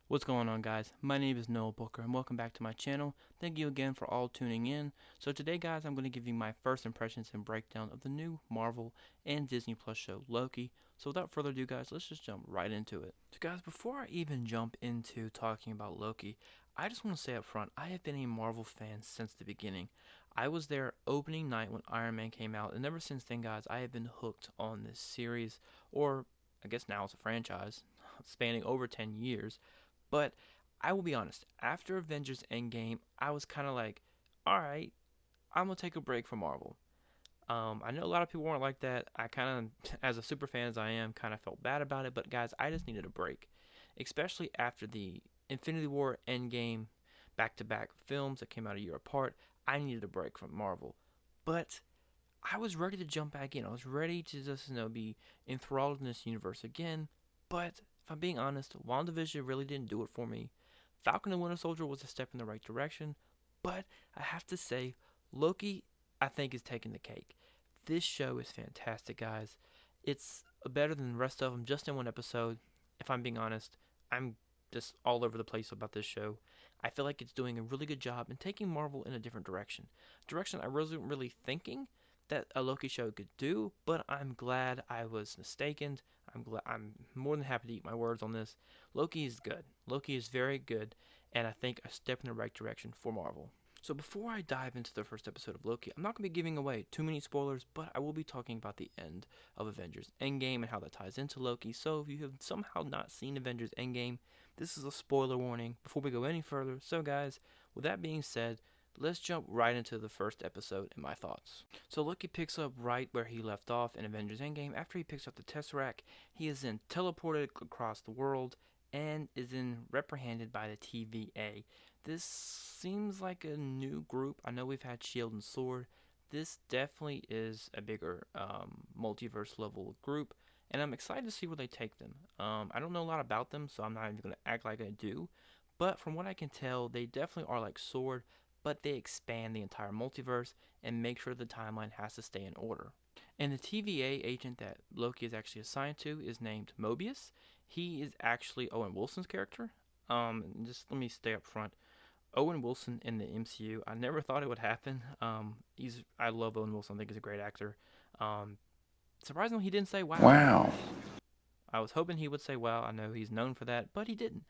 What's going on, guys? My name is Noah Booker and welcome back to my channel. Thank you again for all tuning in. So today, guys, I'm going to give you my first impressions and breakdown of the new Marvel and Disney Plus show Loki. So without further ado, guys, let's just jump right into it. So guys, before I even jump into talking about Loki, I just want to say up front, I have been a Marvel fan since the beginning. I was there opening night when Iron Man came out, and ever since then, guys, I have been hooked on this series, or I guess now it's a franchise, spanning over 10 years. But I will be honest, after Avengers Endgame, I was kind of like, all right, I'm going to take a break from Marvel. I know a lot of people weren't like that. I kind of, as a super fan as I am, kind of felt bad about it. But guys, I just needed a break, especially after the Infinity War Endgame back-to-back films that came out a year apart. I needed a break from Marvel. But I was ready to jump back in. I was ready to just, be enthralled in this universe again. But if I'm being honest, WandaVision really didn't do it for me. Falcon and Winter Soldier was a step in the right direction, but I have to say, Loki, I think, is taking the cake. This show is fantastic, guys. It's better than the rest of them just in one episode. If I'm being honest, I'm just all over the place about this show. I feel like it's doing a really good job in taking Marvel in a different direction I wasn't really thinking that a Loki show could do, but I'm glad I was mistaken. I'm more than happy to eat my words on this. Loki is good. Loki is very good, and I think a step in the right direction for Marvel. So before I dive into the first episode of Loki, I'm not going to be giving away too many spoilers, but I will be talking about the end of Avengers Endgame and how that ties into Loki. So if you have somehow not seen Avengers Endgame, this is a spoiler warning before we go any further. So guys, with that being said, let's jump right into the first episode and my thoughts. So Loki picks up right where he left off in Avengers Endgame. After he picks up the Tesseract, he is then teleported across the world and is then reprimanded by the TVA. This seems like a new group. I know we've had Shield and Sword. This definitely is a bigger multiverse level group, and I'm excited to see where they take them. I don't know a lot about them, so I'm not even going to act like I do. But from what I can tell, they definitely are like Sword, but they expand the entire multiverse and make sure the timeline has to stay in order. And the TVA agent that Loki is actually assigned to is named Mobius. He is actually Owen Wilson's character. Just let me stay up front. Owen Wilson in the MCU, I never thought it would happen. I love Owen Wilson. I think he's a great actor. Um, Surprisingly, he didn't say wow. Wow. I was hoping he would say wow. I know he's known for that, but he didn't.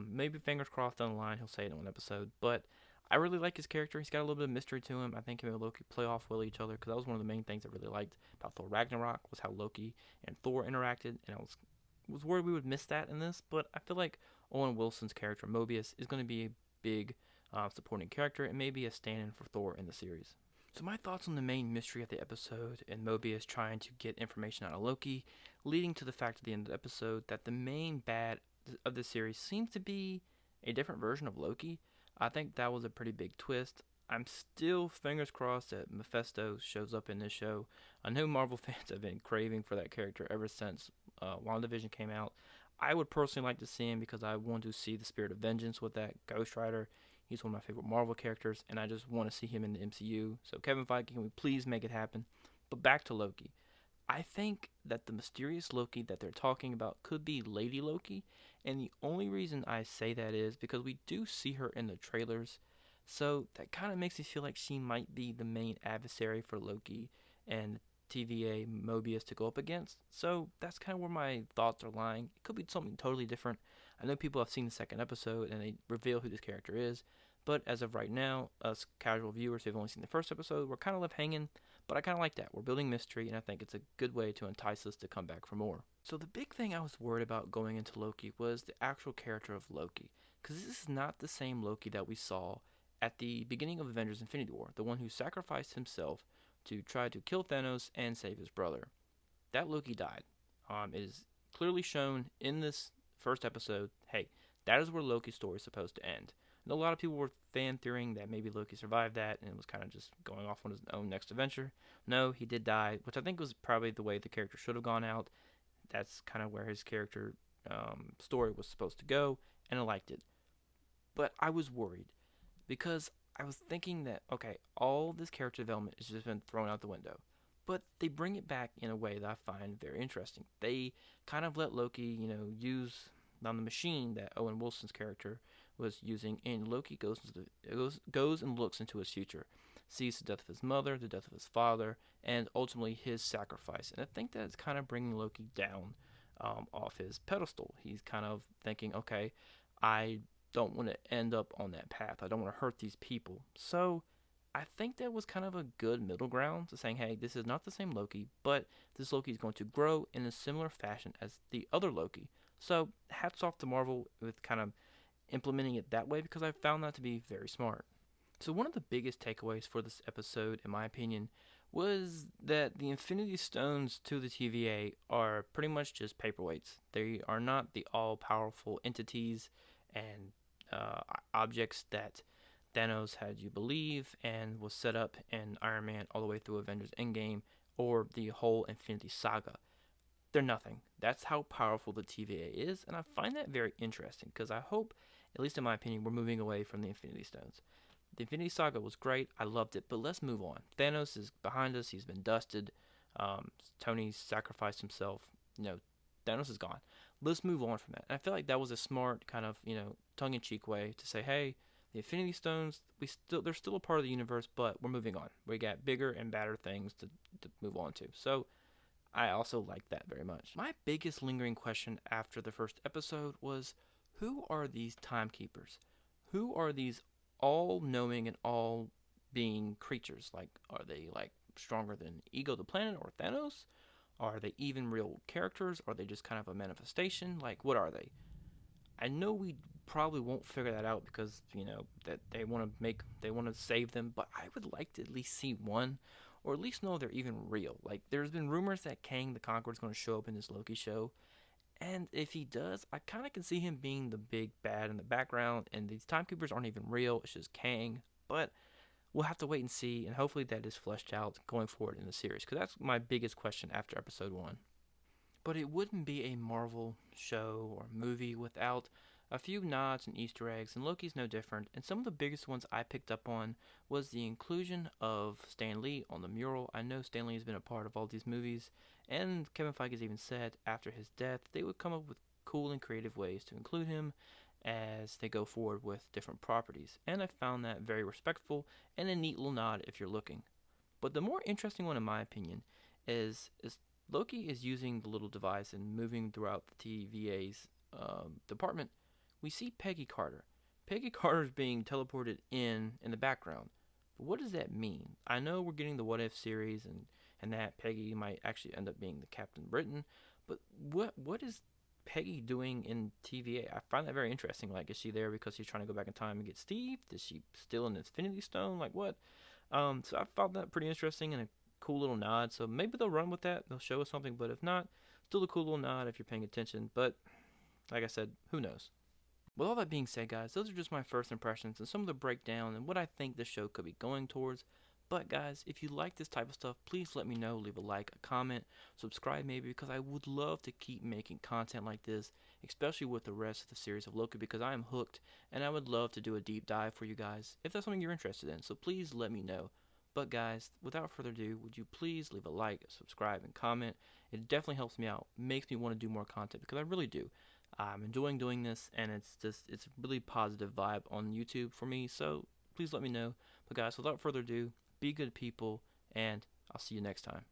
Maybe fingers crossed down the line he'll say it in one episode. But I really like his character. He's got a little bit of mystery to him. I think him and Loki play off well each other because that was one of the main things I really liked about Thor Ragnarok was how Loki and Thor interacted, and I was worried we would miss that in this. But I feel like Owen Wilson's character Mobius is going to be a big supporting character and maybe a stand-in for Thor in the series. So my thoughts on the main mystery of the episode and Mobius trying to get information out of Loki, leading to the fact at the end of the episode that the main bad of the series seems to be a different version of Loki. I think that was a pretty big twist. I'm still fingers crossed that Mephisto shows up in this show. I know Marvel fans have been craving for that character ever since WandaVision came out. I would personally like to see him because I want to see the Spirit of Vengeance with that Ghost Rider. He's one of my favorite Marvel characters, and I just want to see him in the MCU. So, Kevin Feige, can we please make it happen? But back to Loki. I think that the mysterious Loki that they're talking about could be Lady Loki, and the only reason I say that is because we do see her in the trailers, so that kind of makes me feel like she might be the main adversary for Loki and TVA Mobius to go up against. So that's kind of where my thoughts are lying. It could be something totally different. I know people have seen the second episode and they reveal who this character is, but as of right now, us casual viewers who have only seen the first episode, we're kind of left hanging. But I kind of like that. We're building mystery, and I think it's a good way to entice us to come back for more. So the big thing I was worried about going into Loki was the actual character of Loki, because this is not the same Loki that we saw at the beginning of Avengers Infinity War, the one who sacrificed himself to try to kill Thanos and save his brother. That Loki died. It is clearly shown in this first episode, hey, that is where Loki's story is supposed to end. I know a lot of people were fan theorying that maybe Loki survived that and was kind of just going off on his own next adventure. No, he did die, which I think was probably the way the character should have gone out. That's kind of where his character story was supposed to go, and I liked it. But I was worried because I was thinking that, okay, all this character development has just been thrown out the window. But they bring it back in a way that I find very interesting. They kind of let Loki, use on the machine that Owen Wilson's character was using, and Loki goes and looks into his future, sees the death of his mother, the death of his father, and ultimately his sacrifice. And I think that's kind of bringing Loki down off his pedestal. He's kind of thinking, okay, I don't want to end up on that path. I don't want to hurt these people. So I think that was kind of a good middle ground to saying, hey, this is not the same Loki, but this Loki is going to grow in a similar fashion as the other Loki. So hats off to Marvel with kind of implementing it that way because I found that to be very smart. So one of the biggest takeaways for this episode, in my opinion, was that the Infinity Stones to the TVA are pretty much just paperweights. They are not the all-powerful entities and objects that Thanos had you believe and was set up in Iron Man all the way through Avengers Endgame or the whole Infinity Saga. They're nothing. That's how powerful the TVA is, and I find that very interesting because I hope, at least in my opinion, we're moving away from the Infinity Stones. The Infinity Saga was great. I loved it, but let's move on. Thanos is behind us. He's been dusted. Tony sacrificed himself. Thanos is gone. Let's move on from that. And I feel like that was a smart kind of, tongue-in-cheek way to say, hey, the Infinity Stones, they're still a part of the universe, but we're moving on. We got bigger and badder things to move on to. So I also like that very much. My biggest lingering question after the first episode was, who are these timekeepers? Who are these all-knowing and all-being creatures? Like, are they like stronger than Ego the Planet or Thanos? Are they even real characters? Are they just kind of a manifestation? Like, what are they? I know we probably won't figure that out because that they want to save them, but I would like to at least see one, or at least know they're even real. Like, there's been rumors that Kang the Conqueror is going to show up in this Loki show, and if he does, I kind of can see him being the big bad in the background, and these timekeepers aren't even real. It's just Kang, but we'll have to wait and see, and hopefully that is fleshed out going forward in the series, because that's my biggest question after episode 1. But it wouldn't be a Marvel show or movie without a few nods and Easter eggs, and Loki's no different. And some of the biggest ones I picked up on was the inclusion of Stan Lee on the mural. I know Stan Lee has been a part of all these movies, and Kevin Feige has even said after his death they would come up with cool and creative ways to include him as they go forward with different properties. And I found that very respectful and a neat little nod if you're looking. But the more interesting one, in my opinion, is Loki is using the little device and moving throughout the TVA's department. We see Peggy Carter. Peggy Carter's being teleported in the background. But what does that mean? I know we're getting the What If series and that Peggy might actually end up being the Captain Britain, but what is Peggy doing in TVA? I find that very interesting. Like, is she there because she's trying to go back in time and get Steve? Is she still in the Infinity Stone? Like, what? So I found that pretty interesting and a cool little nod. So maybe they'll run with that. They'll show us something, but if not, still a cool little nod if you're paying attention. But like I said, who knows? With all that being said, guys, those are just my first impressions and some of the breakdown and what I think the show could be going towards. But guys, if you like this type of stuff, please let me know. Leave a like, a comment, subscribe maybe, because I would love to keep making content like this, especially with the rest of the series of Loki, because I am hooked and I would love to do a deep dive for you guys if that's something you're interested in. So please let me know. But guys, without further ado, would you please leave a like, subscribe, and comment? It definitely helps me out, makes me want to do more content, because I really do. I'm enjoying doing this, and it's a really positive vibe on YouTube for me, so please let me know. But guys, without further ado, be good people, and I'll see you next time.